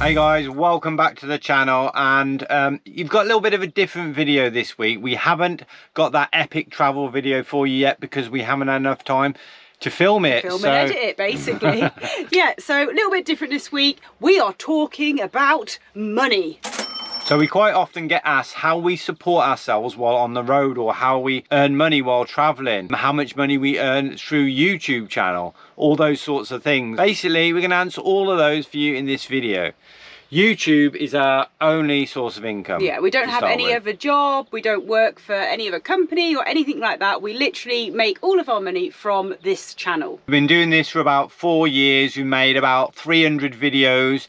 Hey guys, welcome back to the channel, and you've got a little bit of a different video this week. We haven't got that epic travel video for you yet because we haven't had enough time to film it. And edit it, basically. Yeah, so a little bit different this week. We are talking about money. So we quite often get asked how we support ourselves while on the road, or how we earn money while traveling, how much money we earn through YouTube channel, all those sorts of things. Basically, we're going to answer all of those for you in this video. YouTube is our only source of income. Yeah, we don't have any other job, we don't work for any other company or anything like that. We literally make all of our money from this channel. We've been doing this for about 4 years. We made about 300 videos.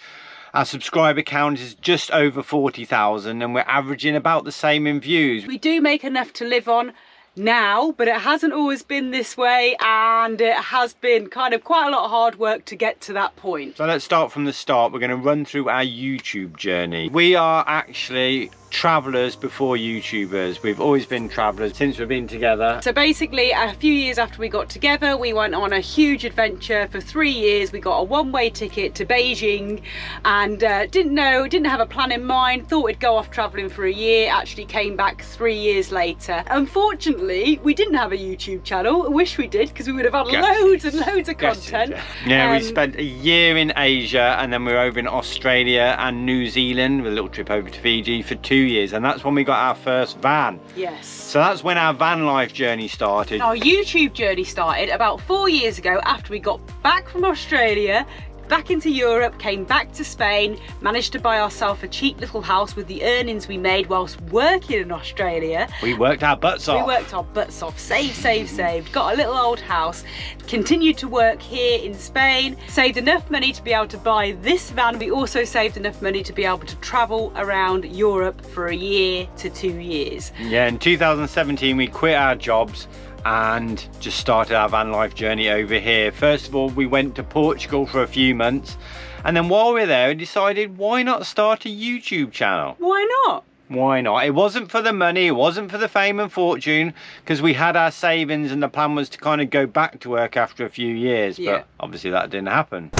Our subscriber count is just over 40,000 and we're averaging about the same in views. We do make enough to live on now, but it hasn't always been this way, and it has been kind of quite a lot of hard work to get to that point. So let's start from the start. We're going to run through our YouTube journey. We are actually travellers before YouTubers. We've always been travellers since we've been together. So basically, a few years after we got together, we went on a huge adventure for 3 years. We got a one-way ticket to Beijing, and didn't have a plan in mind, thought we'd go off travelling for a year, actually came back 3 years later. Unfortunately, we didn't have a YouTube channel. I wish we did, because we would have had loads and loads of content. Yeah, we spent a year in Asia, and then we were over in Australia and New Zealand with a little trip over to Fiji for 2 years, and that's when we got our first van. Yes. So that's when our van life journey started. Our YouTube journey started about 4 years ago after we got back from Australia, back into Europe, came back to Spain, managed to buy ourselves a cheap little house with the earnings we made whilst working in Australia. We worked our butts off. We worked our butts off, saved, got a little old house, continued to work here in Spain, saved enough money to be able to buy this van. We also saved enough money to be able to travel around Europe for a year to 2 years. Yeah, in 2017 we quit our jobs and just started our van life journey over here. First of all, we went to Portugal for a few months, and then while we were there we decided, why not start a YouTube channel? Why not? Why not? It wasn't for the money, it wasn't for the fame and fortune, because we had our savings and the plan was to kind of go back to work after a few years, but obviously that didn't happen.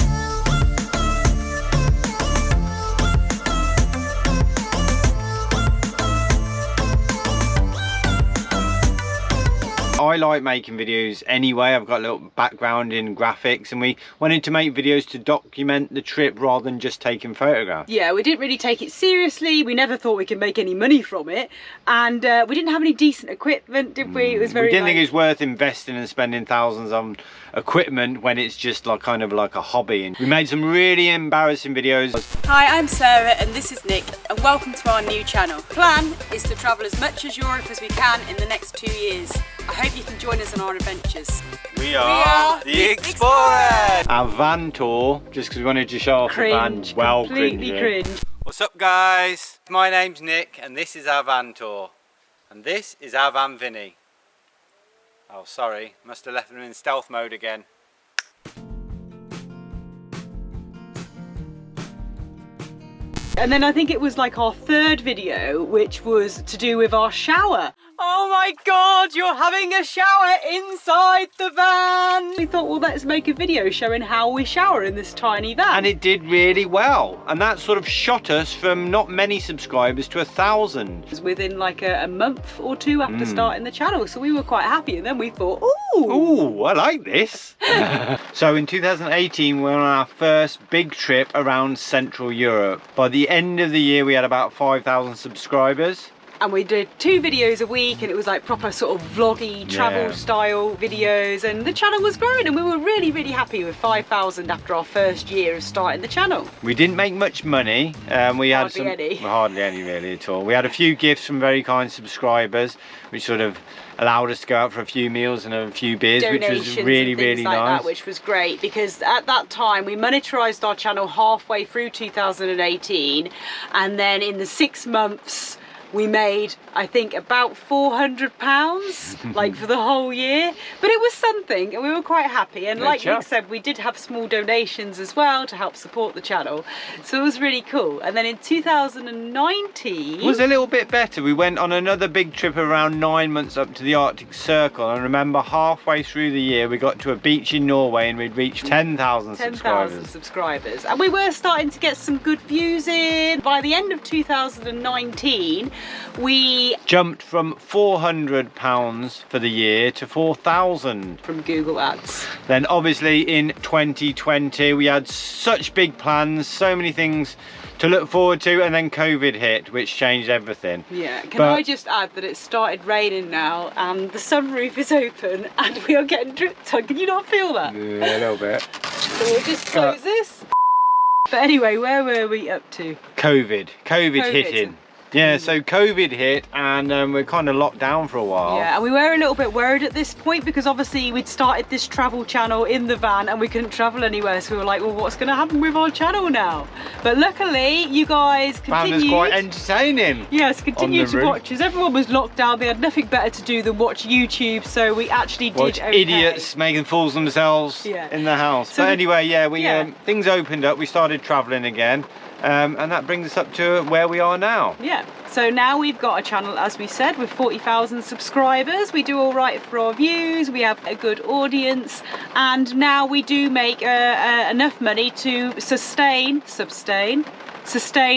I like making videos anyway. I've got a little background in graphics, and we wanted to make videos to document the trip rather than just taking photographs. Yeah, we didn't really take it seriously. We never thought we could make any money from it, and we didn't have any decent equipment, did we? It was very. We didn't think it was worth investing and spending thousands on equipment when it's just like kind of like a hobby. And we made some really embarrassing videos. Hi, I'm Sarah and this is Nick, and welcome to our new channel. The plan is to travel as much as Europe as we can in the next 2 years. I hope you can join us on our adventures. We are the exPAWers! Our van tour, just because we wanted to show off the van. Well, completely cringe. What's up guys? My name's Nick and this is our van tour. And this is our van Vinny. Oh sorry, must have left him in stealth mode again. And then I think it was like our third video, which was to do with our shower. Oh my God, you're having a shower inside the van. We thought, well, let's make a video showing how we shower in this tiny van. And it did really well. And that sort of shot us from not many subscribers to 1,000. It was within like a month or two after starting the channel. So we were quite happy. And then we thought, ooh, I like this. So in 2018, we were on our first big trip around Central Europe. By the end of the year, we had about 5,000 subscribers. And we did 2 videos a week, and it was like proper sort of vloggy travel style videos, and the channel was growing, and we were really happy with 5,000 after our first year of starting the channel. We didn't make much money. We had hardly any really at all. We had a few gifts from very kind subscribers, which sort of allowed us to go out for a few meals and a few beers, which was really nice. Which was great, because at that time we monetized our channel halfway through 2018, and then in the 6 months We made, I think, about £400 like for the whole year, but it was something and we were quite happy. And like Nick said, we did have small donations as well to help support the channel, so it was really cool. And then in 2019 it was a little bit better. We went on another big trip around 9 months up to the Arctic Circle, and I remember halfway through the year we got to a beach in Norway and we'd reached 10,000 subscribers, and we were starting to get some good views in. By the end of 2019 we jumped from £400 for the year to 4,000 from Google Ads. Then obviously in 2020 we had such big plans, so many things to look forward to, and then COVID hit, which changed everything. Yeah, I just add that it started raining now and the sunroof is open and we are getting dripped on. Can you not feel that? Yeah, a little bit. So we'll just close this. But anyway, where were we up to? COVID hitting. Yeah, so COVID hit and we're kind of locked down for a while. Yeah, and we were a little bit worried at this point because obviously we'd started this travel channel in the van and we couldn't travel anywhere, so we were like, well, what's going to happen with our channel now? But luckily you guys continued. Found us quite entertaining. Yes, continued to watch us. Everyone was locked down, they had nothing better to do than watch YouTube, so we actually did okay. Idiots making fools of themselves in the house. So but anyway, yeah, things opened up, we started travelling again. And that brings us up to where we are now. Yeah, so now we've got a channel, as we said, with 40,000 subscribers. We do all right for our views, we have a good audience, and now we do make enough money to sustain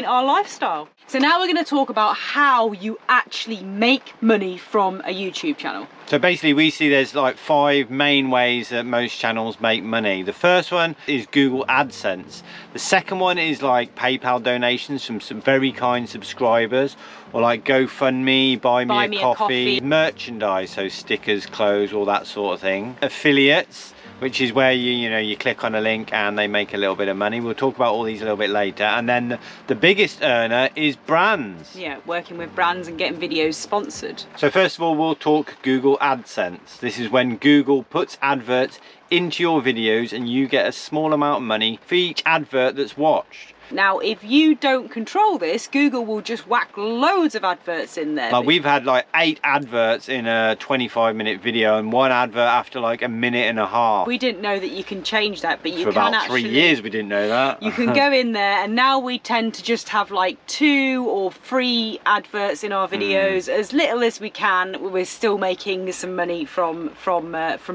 our lifestyle. So now we're going to talk about how you actually make money from a YouTube channel. So basically we see there's like 5 main ways that most channels make money. The first one is Google AdSense. The second one is like PayPal donations from some very kind subscribers, or like GoFundMe, buy me a coffee, merchandise, so stickers, clothes, all that sort of thing. Affiliates, which is where you click on a link and they make a little bit of money. We'll talk about all these a little bit later. And then the biggest earner is brands. Yeah, working with brands and getting videos sponsored. So first of all, we'll talk Google AdSense. This is when Google puts adverts into your videos and you get a small amount of money for each advert that's watched. Now, if you don't control this, Google will just whack loads of adverts in there. Like we've had like 8 adverts in a 25-minute video and 1 advert after like a minute and a half. We didn't know that you can change that, but you can actually... For about 3 years we didn't know that. You can go in there, and now we tend to just have like 2 or 3 adverts in our videos. As little as we can, we're still making some money from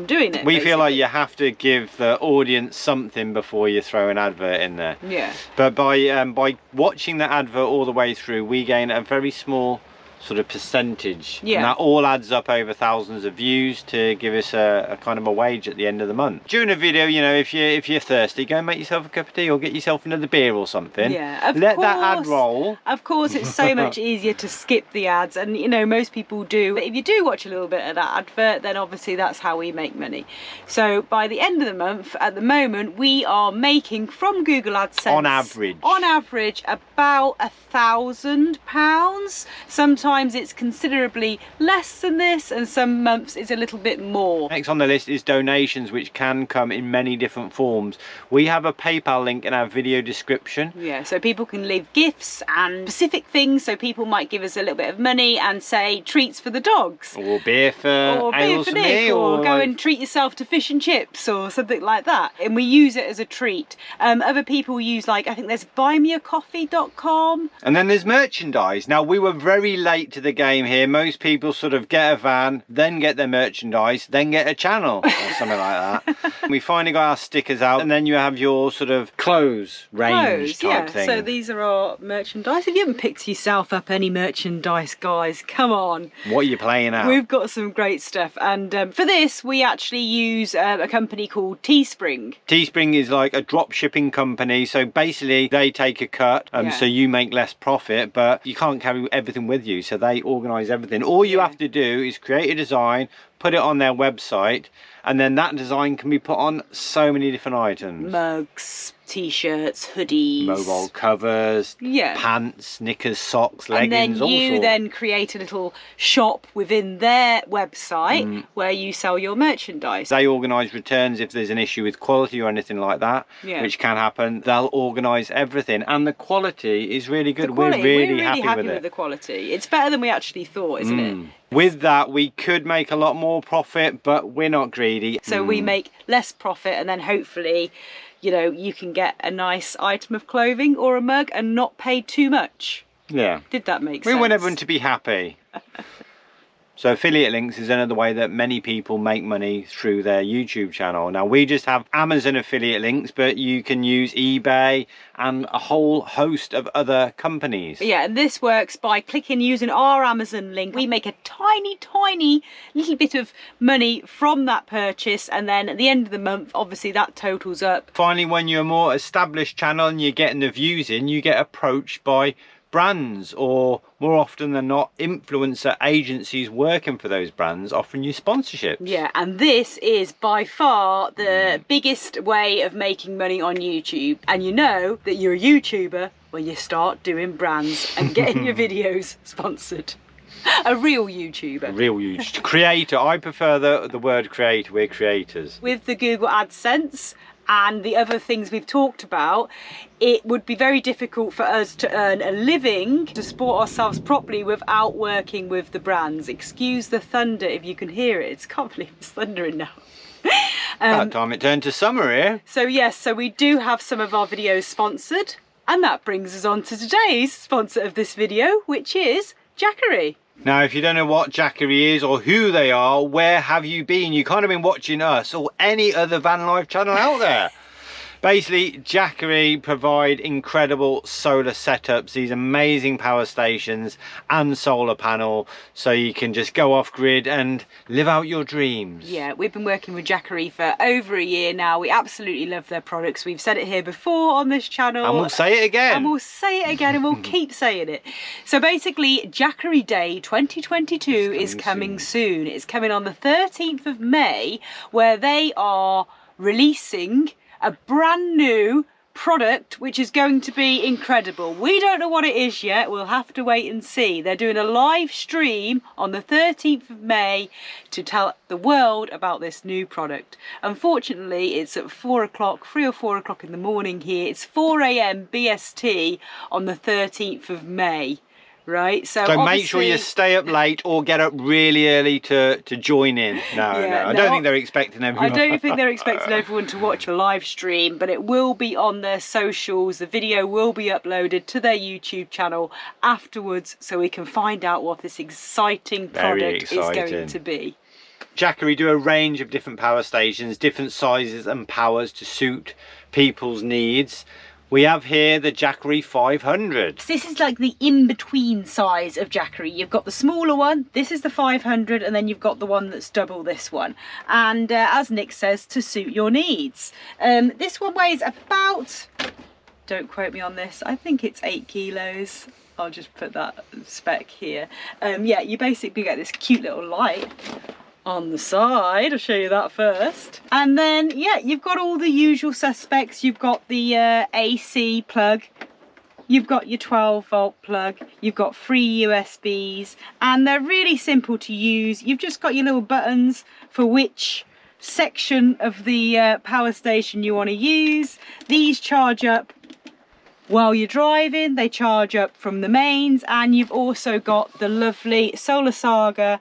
doing it. We feel like you have to give the audience something before you throw an advert in there. Yeah. But by watching the advert all the way through, we gain a very small sort of percentage, and that all adds up over thousands of views to give us a kind of a wage at the end of the month. During a video, if you're thirsty, go and make yourself a cup of tea or get yourself another beer or something. Yeah, let that ad roll. Of course, it's so much easier to skip the ads, and most people do. But if you do watch a little bit of that advert, then obviously that's how we make money. So by the end of the month, at the moment, we are making from Google AdSense on average about £1,000. Sometimes it's considerably less than this, and some months it's a little bit more. Next on the list is donations, which can come in many different forms. We have a PayPal link in our video description. Yeah, so people can leave gifts and specific things, so people might give us a little bit of money and say treats for the dogs, or beer for Nick, or go and treat yourself to fish and chips or something like that, and we use it as a treat. Other people use, like, I think there's buymeacoffee.com, and then there's merchandise. Now, we were very late to the game here. Most people sort of get a van, then get their merchandise, then get a channel or something like that. We finally got our stickers out, and then you have your sort of clothes range type thing. So these are our merchandise. If you haven't picked yourself up any merchandise, guys, come on. What are you playing at? We've got some great stuff, and for this we actually use a company called Teespring. Teespring is like a drop shipping company, so basically they take a cut, so you make less profit, but you can't carry everything with you, so they organise everything. All you have to do is create a design, put it on their website, and then that design can be put on so many different items. Mugs, t-shirts, hoodies, mobile covers, yeah, pants, knickers, socks, leggings, and then all you sorts. then create a little shop within their website where you sell your merchandise. They organise returns if there's an issue with quality or anything like that, which can happen. They'll organise everything, and the quality is really good. We're really happy with it. The quality. It's better than we actually thought, isn't it? With that, we could make a lot more profit, but we're not greedy. So we make less profit, and then hopefully, you know, you can get a nice item of clothing or a mug and not pay too much. Yeah. Did that make sense? We want everyone to be happy. So affiliate links is another way that many people make money through their YouTube channel. Now we just have Amazon affiliate links, but you can use eBay and a whole host of other companies. Yeah, and this works by clicking using our Amazon link. We make a tiny little bit of money from that purchase, and then at the end of the month, obviously that totals up. Finally, when you're a more established channel and you're getting the views in, you get approached by brands, or more often than not, influencer agencies working for those brands offering you sponsorships. Yeah, and this is by far the biggest way of making money on YouTube. And you know that you're a YouTuber when you start doing brands and getting your videos sponsored. A real YouTuber. A real YouTuber. Creator. I prefer the word creator. We're creators. With the Google AdSense and the other things we've talked about, it would be very difficult for us to earn a living, to support ourselves properly without working with the brands. Excuse the thunder if you can hear it. I can't believe it's thundering now. That time it turned to summer here. So yes, so we do have some of our videos sponsored, and that brings us on to today's sponsor of this video, which is Jackery. Now, if you don't know what Jackery is or who they are, where have you been? You can't have been watching us or any other van life channel out there. Basically, Jackery provide incredible solar setups, these amazing power stations and solar panel, so you can just go off grid and live out your dreams. Yeah, we've been working with Jackery for over a year now. We absolutely love their products. We've said it here before on this channel. And we'll say it again. And we'll say it again, and we'll keep saying it. So basically, Jackery Day 2022 is coming soon. It's coming on the 13th of May, where they are releasing a brand new product which is going to be incredible. We don't know what it is yet. We'll have to wait and see. They're doing a live stream on the 13th of May to tell the world about this new product. Unfortunately, it's at 4 o'clock, 3 or 4 o'clock in the morning here. It's 4 AM BST on the 13th of May. Right, so make sure you stay up late or get up really early to join in. No, I don't think they're expecting everyone. I don't think they're expecting everyone to watch a live stream, but it will be on their socials. The video will be uploaded to their YouTube channel afterwards, so we can find out what this exciting product is going to be. Jackery do a range of different power stations, different sizes and powers to suit people's needs. We have here the Jackery 500. This is like the in-between size of Jackery. You've got the smaller one, this is the 500, and then you've got the one that's double this one. And as Nick says, to suit your needs. This one weighs about, don't quote me on this, I think it's 8 kilos. I'll just put that spec here. Yeah, you basically get this cute little light on the side. I'll show you that first. And then, yeah, you've got all the usual suspects. You've got the AC plug, you've got your 12-volt plug, you've got 3 USBs, and they're really simple to use. You've just got your little buttons for which section of the power station you want to use. These charge up while you're driving, they charge up from the mains, and you've also got the lovely Solar Saga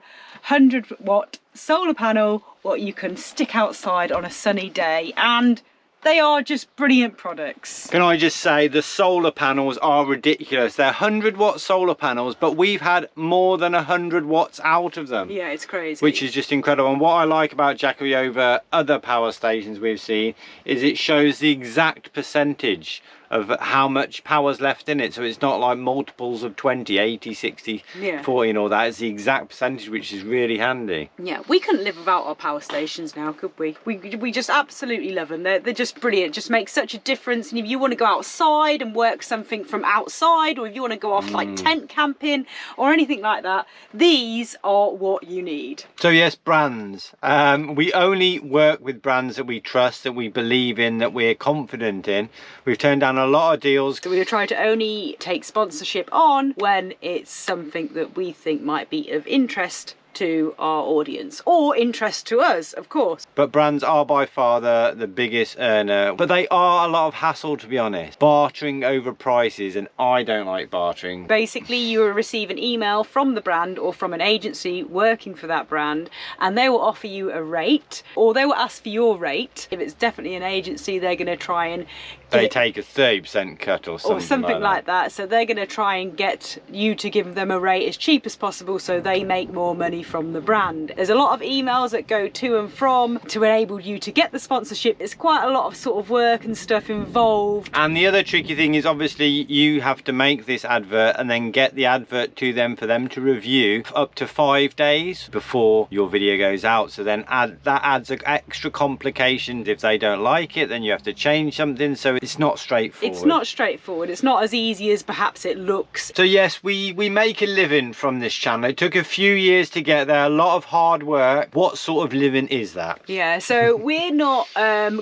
100-watt solar panel, what you can stick outside on a sunny day, and they are just brilliant products. Can I just say, the solar panels are ridiculous. They're 100-watt solar panels, but we've had more than 100 watts out of them. Yeah, it's crazy. Which is just incredible. And what I like about Jackery over other power stations we've seen is it shows the exact percentage of how much power's left in it, so it's not like multiples of 20, 80, 60, 40 and all that. It's the exact percentage, which is really handy. Yeah, we couldn't live without our power stations now, could we? We just absolutely love them. They're just brilliant. Just make such a difference. And if you want to go outside and work something from outside, or if you want to go off like tent camping or anything like that, these are what you need. So yes, brands. We only work with brands that we trust, that we believe in, that we're confident in. We've turned down a lot of deals. So we try to only take sponsorship on when it's something that we think might be of interest to our audience, or interest to us, of course. But brands are by far the biggest earner, but they are a lot of hassle, to be honest. Bartering over prices, and I don't like bartering. Basically, you will receive an email from the brand or from an agency working for that brand, and they will offer you a rate, or they will ask for your rate. If it's definitely an agency, they're going to try and they take a 30% cut or something like that. So they're going to try and get you to give them a rate as cheap as possible, so they make more money from the brand. There's a lot of emails that go to and from to enable you to get the sponsorship. It's quite a lot of sort of work and stuff involved. And the other tricky thing is, obviously you have to make this advert and then get the advert to them for them to review up to 5 days before your video goes out. So then that adds extra complications. If they don't like it, then you have to change something. So it's not straightforward. It's not straightforward. It's not as easy as perhaps it looks. So yes, we make a living from this channel. It took a few years to get there, a lot of hard work. What sort of living is that? Yeah, so we're not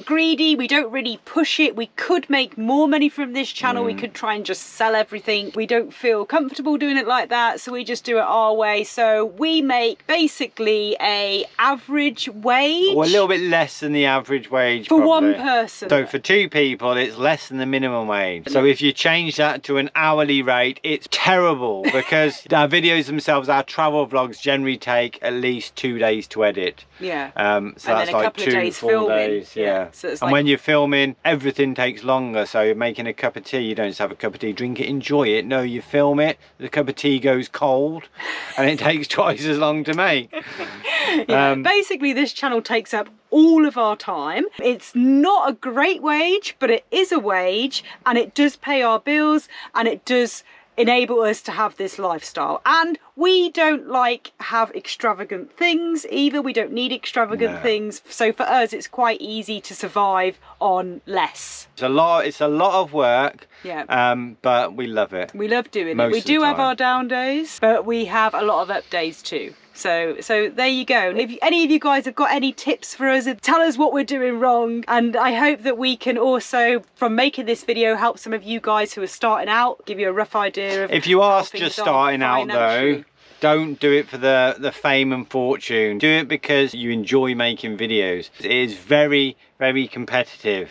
greedy. We don't really push it. We could make more money from this channel. We could try and just sell everything. We don't feel comfortable doing it like that, so we just do it our way. So we make basically a average wage, or a little bit less than the average wage for probably. One person. So for 2 people, it's less than the minimum wage. So if you change that to an hourly rate, it's terrible, because our videos themselves, our travel vlogs, generally take at least 2 days to edit. Yeah. So and that's then a like couple 2 of to days 4 filming. days. Yeah. So it's and like, when you're filming, everything takes longer. So you're making a cup of tea, you don't just have a cup of tea, drink it, enjoy it. No, you film it, the cup of tea goes cold, and it takes twice as long to make. yeah, basically this channel takes up all of our time. It's not a great wage, but it is a wage, and it does pay our bills, and it does enable us to have this lifestyle. And we don't have extravagant things either. We don't need extravagant things. So for us, it's quite easy to survive on less. It's a lot of work. Yeah. But we love it. We love doing it. We do have our down days, but we have a lot of up days too. So there you go. If any of you guys have got any tips for us, tell us what we're doing wrong. And I hope that we can also, from making this video, help some of you guys who are starting out, give you a rough idea of. If you are just starting out though, don't do it for the fame and fortune. Do it because you enjoy making videos. It is very, very competitive.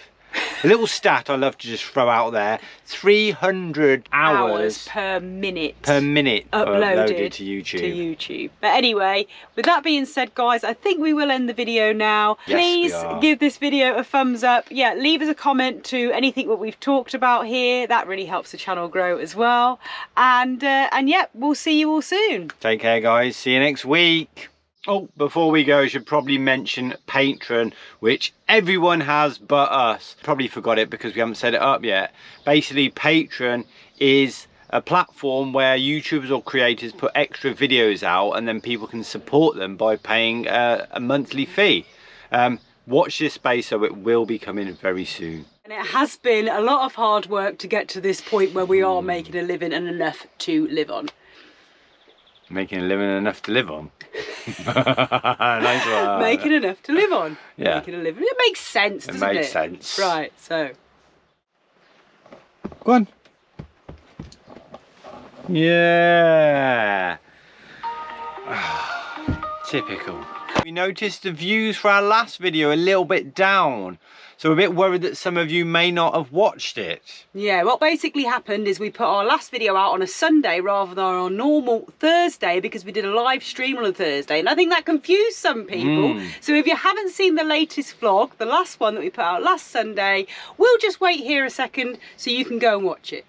A little stat I love to just throw out there: 300 hours per minute uploaded to YouTube. But anyway, with that being said, guys, I think we will end the video now. Yes, please give this video a thumbs up. Yeah, leave us a comment to anything what we've talked about here. That really helps the channel grow as well. And yeah, we'll see you all soon. Take care, guys. See you next week. Oh, before we go, I should probably mention Patreon, which everyone has but us. Probably forgot it because we haven't set it up yet. Basically, Patreon is a platform where YouTubers or creators put extra videos out, and then people can support them by paying a monthly fee. Watch this space, so it will be coming very soon. And it has been a lot of hard work to get to this point where we are making a living and enough to live on. Making a living enough to live on. Nice one. Making enough to live on. Yeah. Making a living. It makes sense, doesn't it? It makes sense. Right, so. Go on. Yeah. Typical. We noticed the views for our last video a little bit down. So we're a bit worried that some of you may not have watched it. Yeah, what basically happened is we put our last video out on a Sunday rather than on a normal Thursday, because we did a live stream on a Thursday, and I think that confused some people. So if you haven't seen the latest vlog, the last one that we put out last Sunday, we'll just wait here a second so you can go and watch it.